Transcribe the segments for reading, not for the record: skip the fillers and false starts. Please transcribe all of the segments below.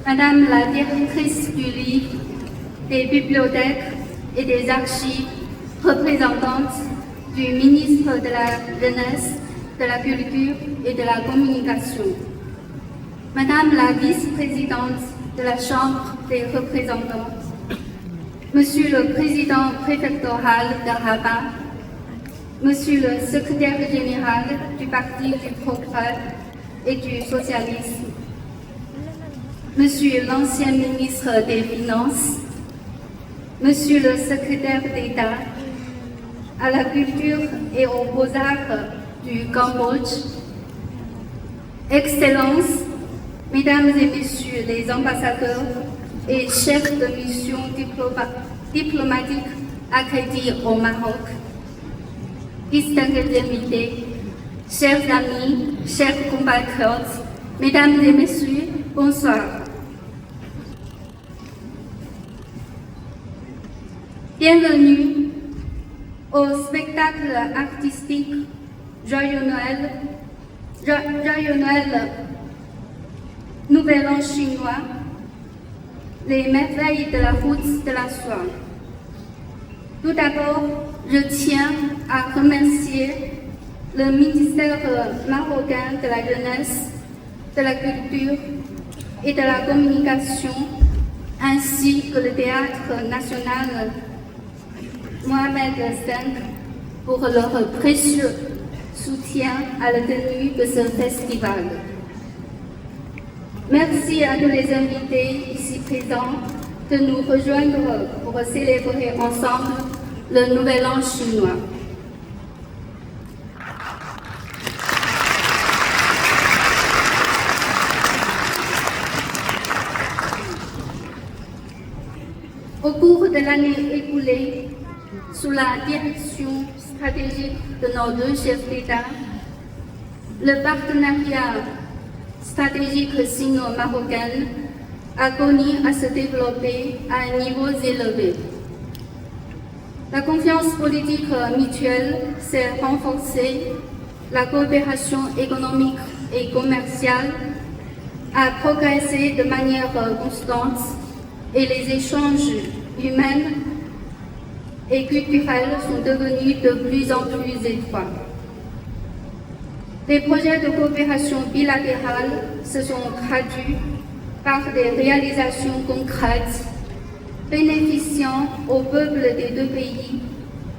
Madame la directrice du livre, des bibliothèques et des archives, représentante du ministre de la Jeunesse, de la Culture et de la Communication, Madame la vice-présidente de la Chambre des représentants, Monsieur le président préfectoral d'Araba, Monsieur le secrétaire général du Parti du Progrès et du Socialisme, Monsieur l'ancien ministre des Finances, Monsieur le secrétaire d'État à la culture et aux beaux-arts du Cambodge, Excellences, Mesdames et Messieurs les ambassadeurs et chefs de mission diplomatique accrédités au Maroc, distingués invités, chers amis, chers compatriotes, Mesdames et Messieurs, bonsoir. Bienvenue au spectacle artistique Joyeux Noël, Nouvel An chinois, les merveilles de la route de la soie. Tout d'abord, je tiens à remercier le ministère marocain de la Jeunesse, de la Culture et de la Communication, ainsi que le Théâtre national Mohamed V pour leur précieux soutien à la tenue de ce festival. Merci à tous les invités ici présents de nous rejoindre pour célébrer ensemble le Nouvel An chinois. Au cours de l'année écoulée, sous la direction stratégique de nos deux chefs d'État, le partenariat stratégique sino-marocain a connu à se développer à un niveau élevé. La confiance politique mutuelle s'est renforcée, la coopération économique et commerciale a progressé de manière constante et les échanges humains et culturels sont devenus de plus en plus étroits. Les projets de coopération bilatérale se sont traduits par des réalisations concrètes bénéficiant au peuple des deux pays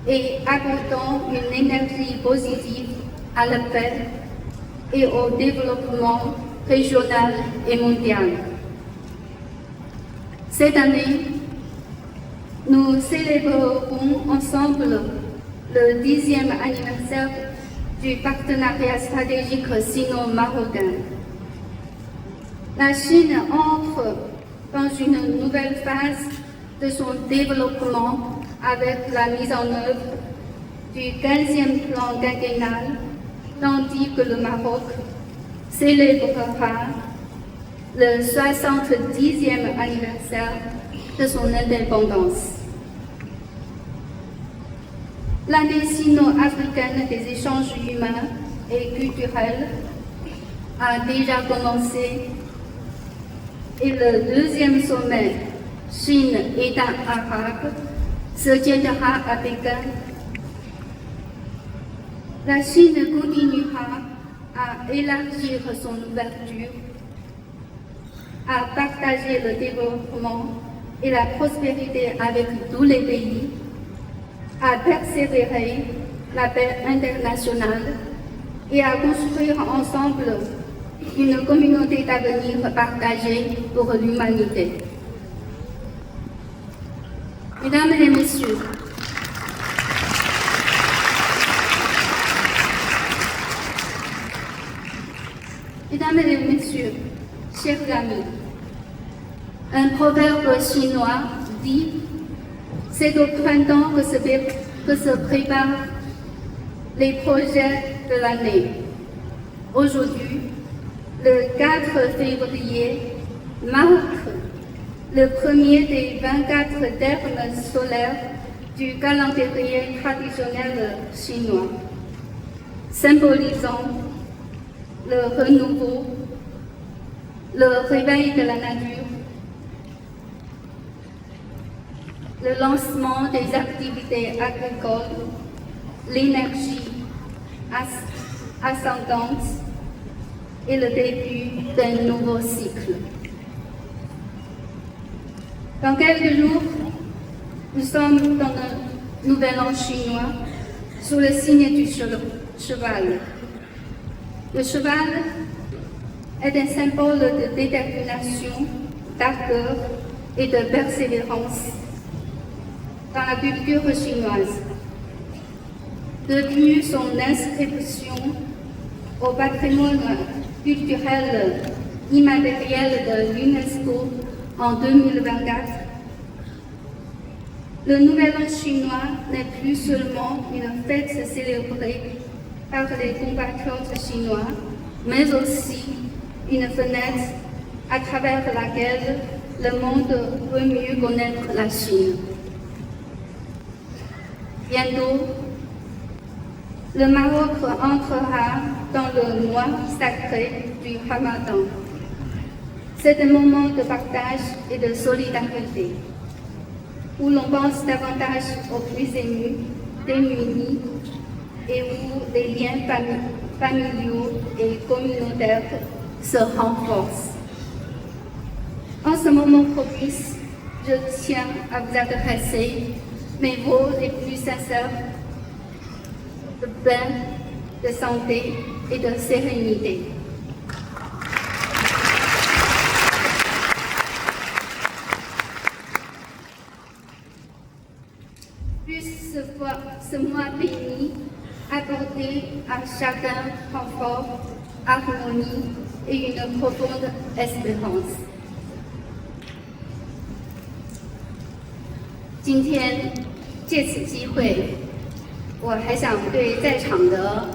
et apportant une énergie positive à la paix et au développement régional et mondial. Cette année, nous célébrerons ensemble le 10e anniversaire du partenariat stratégique sino-marocain. La Chine entre dans une nouvelle phase de son développement avec la mise en œuvre du 15e plan quinquennal, tandis que le Maroc célébrera le 70e anniversaire de son indépendance. L'année sino-africaine des échanges humains et culturels a déjà commencé et le deuxième sommet Chine-État arabe se tiendra à Pékin. La Chine continuera à élargir son ouverture, à partager le développement et la prospérité avec tous les pays, à persévérer la paix internationale et à construire ensemble une communauté d'avenir partagée pour l'humanité. Mesdames et Messieurs, Mesdames et Messieurs, chers amis, un proverbe chinois dit « C'est au printemps que se préparent les projets de l'année ». Aujourd'hui, le 4 février marque le premier des 24 termes solaires du calendrier traditionnel chinois, symbolisant le renouveau, le réveil de la nature le lancement des activités agricoles, l'énergie ascendante et le début d'un nouveau cycle. Dans quelques jours, nous sommes dans le nouvel an chinois sous le signe du cheval. Le cheval est un symbole de détermination, d'ardeur et de persévérance dans la culture chinoise. Depuis son inscription au patrimoine culturel immatériel de l'UNESCO en 2024, le Nouvel An chinois n'est plus seulement une fête célébrée par les compatriotes chinois, mais aussi une fenêtre à travers laquelle le monde peut mieux connaître la Chine. Bientôt, le Maroc entrera dans le mois sacré du Ramadan. C'est un moment de partage et de solidarité, où l'on pense davantage aux plus démunis et où les liens familiaux et communautaires se renforcent. En ce moment propice, je tiens à vous adresser mes mots les plus sincères de paix, de santé et de sérénité. Puisse ce mois béni apporter à chacun confort, harmonie et une profonde espérance. 今天借此机会，我还想对在场的